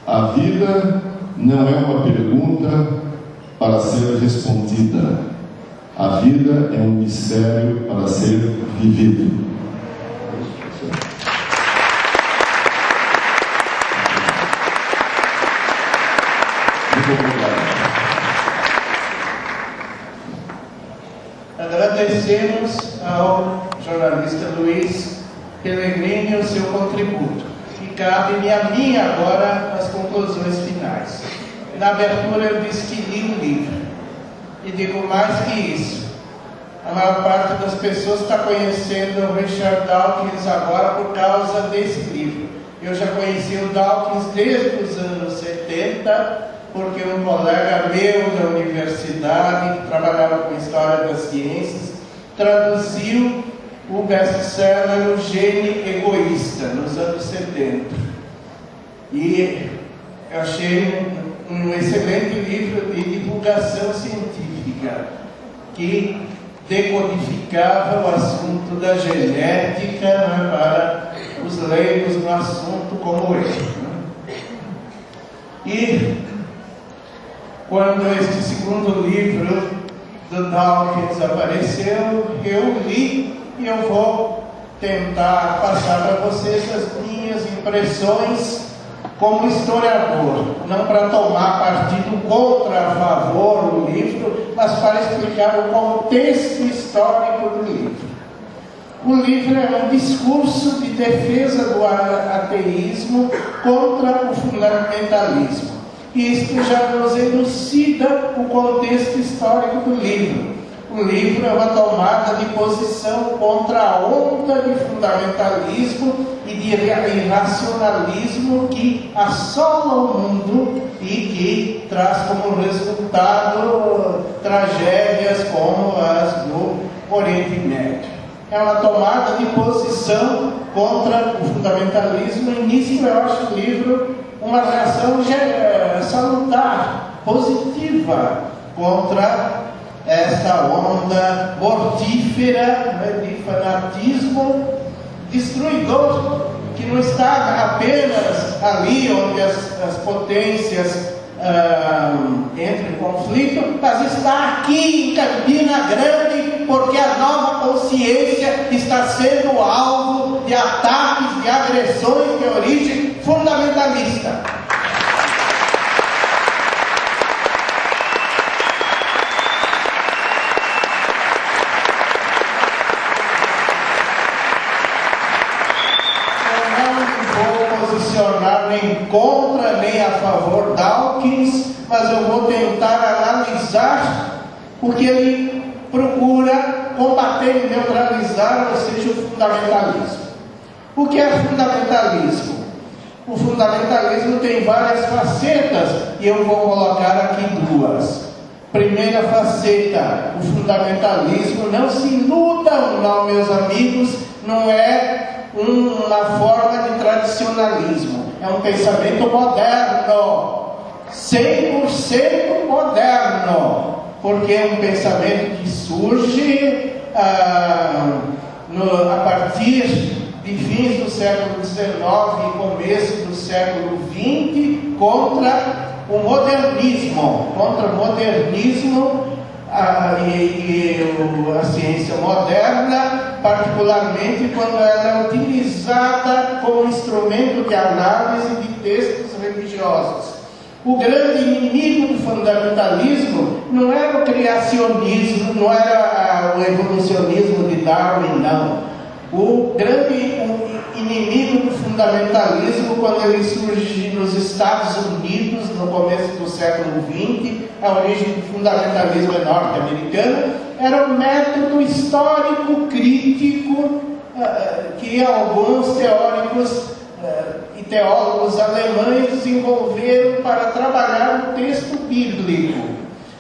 A vida não é uma pergunta para ser respondida. A vida é um mistério para ser vivido. Muito obrigado. Agradecemos ao jornalista Luiz Pellegrini o seu contributo. E cabe-me a mim agora as conclusões finais. Na abertura eu disse que li um livro. E digo mais que isso. A maior parte das pessoas está conhecendo o Richard Dawkins agora por causa desse livro. Eu já conheci o Dawkins desde os anos 70, porque um colega meu da universidade, que trabalhava com História das Ciências, traduziu o best-seller O Gene Egoísta, nos anos 70. E eu achei um excelente livro de divulgação científica, que decodificava o assunto da genética, né, para os leigos no assunto como eu. Né? E quando este segundo livro do Dawkins apareceu, eu li e eu vou tentar passar para vocês as minhas impressões como historiador, não para tomar partido contra, a favor do livro, mas para explicar o contexto histórico do livro. O livro é um discurso de defesa do ateísmo contra o fundamentalismo. E isto já nos elucida o contexto histórico do livro. O livro é uma tomada de posição contra a onda de fundamentalismo e de irracionalismo que assola o mundo e que traz como resultado tragédias como as do Oriente Médio. É uma tomada de posição contra o fundamentalismo e nisso eu acho o livro uma reação salutar, positiva contra esta onda mortífera, né, de fanatismo destruidor, que não está apenas ali onde as potências entram em conflito, mas está aqui em Campina Grande, porque a nova consciência está sendo alvo de ataques, de agressões de origem fundamentalista. Nem contra nem a favor Dawkins, mas eu vou tentar analisar, porque ele procura combater e neutralizar, ou seja, o fundamentalismo. O que é fundamentalismo? O fundamentalismo tem várias facetas e eu vou colocar aqui duas. Primeira faceta, o fundamentalismo, não se iludam, não, meus amigos, não é uma forma de tradicionalismo. É um pensamento moderno, 100% moderno, porque é um pensamento que surge a partir de fins do século XIX e começo do século XX contra o modernismo, e a ciência moderna, particularmente quando ela é utilizada como instrumento de análise de textos religiosos. O grande inimigo do fundamentalismo não era o criacionismo, não era o evolucionismo de Darwin, não. O grande inimigo do fundamentalismo, quando ele surge nos Estados Unidos, no começo do século XX, a origem do fundamentalismo é norte-americana, era o método histórico crítico que alguns teóricos e teólogos alemães desenvolveram para trabalhar o texto bíblico.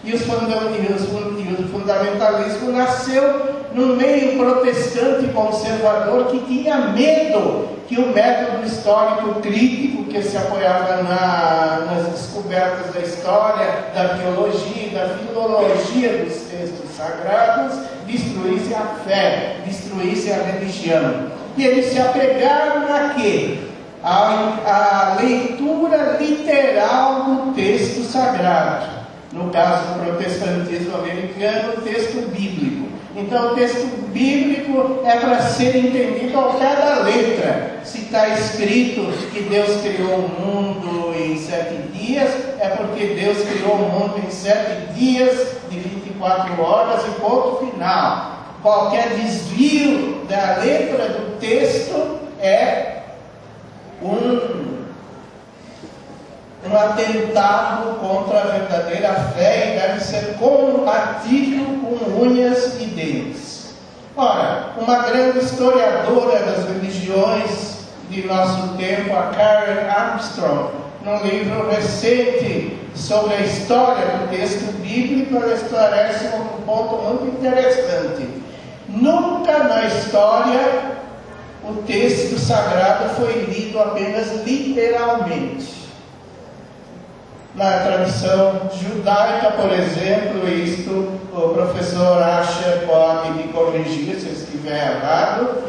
E o fundamentalismo nasceu no meio protestante conservador que tinha medo que o método histórico crítico, que se apoiava nas descobertas da história, da teologia e da filologia dos textos sagrados, destruísse a fé, destruísse a religião. E eles se apegaram a quê? A leitura literal no caso do protestantismo americano, o texto bíblico. Então, o texto bíblico é para ser entendido ao pé da letra. Se está escrito que Deus criou o mundo em 7 dias, é porque Deus criou o mundo em 7 dias de 24 horas e ponto final. Qualquer desvio da letra do texto é um atentado contra a verdadeira fé e deve ser combatido com unhas e dentes. Ora, uma grande historiadora das religiões de nosso tempo, a Karen Armstrong, num livro recente sobre a história do texto bíblico, ela esclarece um ponto muito interessante. Nunca na história o texto sagrado foi lido apenas literalmente. Na tradição judaica, por exemplo, isto o professor Asher pode me corrigir se eu estiver errado,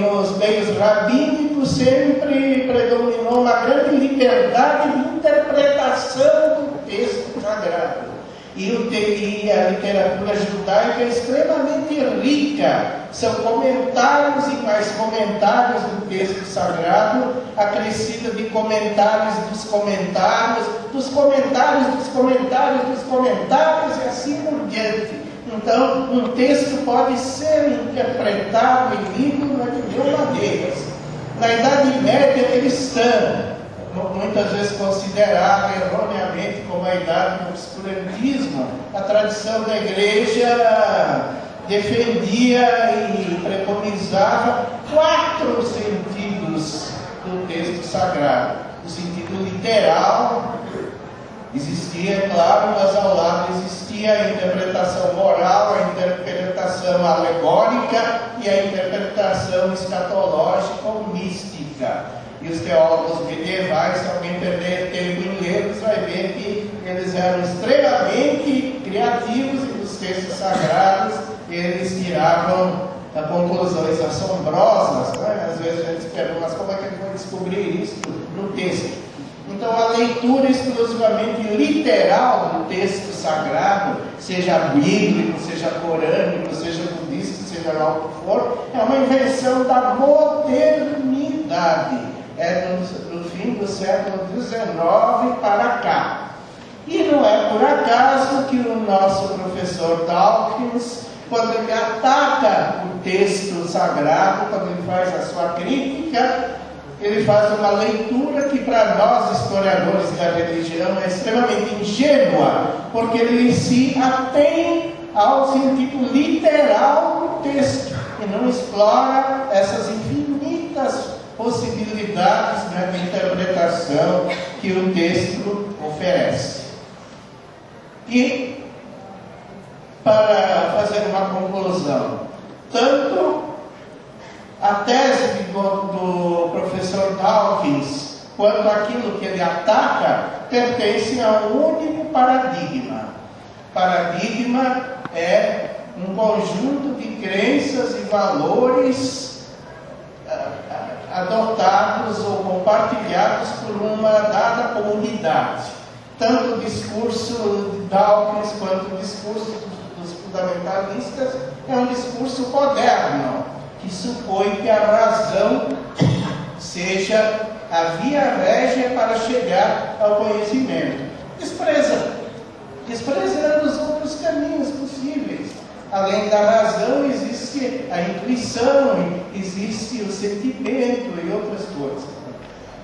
nos meios rabínicos sempre predominou uma grande liberdade de interpretação do texto sagrado. E a literatura judaica é extremamente rica. São comentários e mais comentários do texto sagrado, acrescido de comentários dos comentários, dos comentários dos comentários dos comentários e assim por diante. Então, um texto pode ser interpretado e lido de mil maneiras. Na Idade Média cristã, muitas vezes considerada erroneamente como a idade do obscurantismo, a tradição da igreja defendia e preconizava 4 sentidos do texto sagrado. O sentido literal existia, claro, mas ao lado existia a interpretação moral, a interpretação alegórica e a interpretação escatológica ou mística. E os teólogos medievais, se alguém perder tempo em lê-los, vai ver que eles eram extremamente criativos e dos textos sagrados eles tiravam conclusões assombrosas, né? Às vezes a gente se pergunta, mas como é que ele vai descobrir isso no texto? Então a leitura exclusivamente literal do texto sagrado, seja bíblico, seja corânico, seja budista, seja lá o que for, é uma invenção da modernidade. É do fim do século XIX para cá. E não é por acaso que o nosso professor Dawkins, quando ele ataca o texto sagrado, quando ele faz a sua crítica, ele faz uma leitura que para nós historiadores da religião é extremamente ingênua, porque ele se atém ao sentido literal do texto e não explora essas infinitas possibilidades, né, de interpretação que o texto oferece. E, para fazer uma conclusão, tanto a tese do professor Dawkins quanto aquilo que ele ataca pertencem a um único paradigma. Paradigma é um conjunto de crenças e valores adotados ou compartilhados por uma dada comunidade. Tanto o discurso de Dawkins quanto o discurso dos fundamentalistas é um discurso moderno, que supõe que a razão seja a via régia para chegar ao conhecimento, desprezando os outros caminhos possíveis. Além da razão, existe a intuição, existe o sentimento e outras coisas.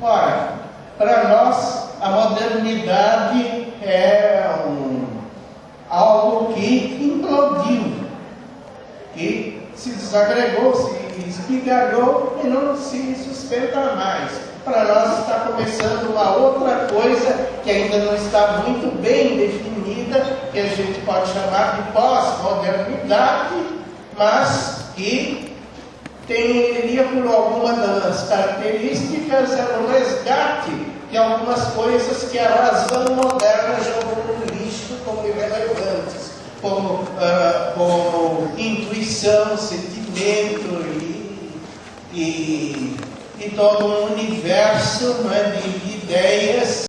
Ora, para nós, a modernidade é algo que implodiu, que se desagregou, se espigalhou e não se sustenta mais. Para nós está começando uma outra coisa que ainda não está muito bem definida, que a gente pode chamar de pós-modernidade, mas que teria por alguma das características o resgate de algumas coisas que a razão moderna jogou no lixo como irrelevantes, como intuição, sentimento e todo um universo, né, de ideias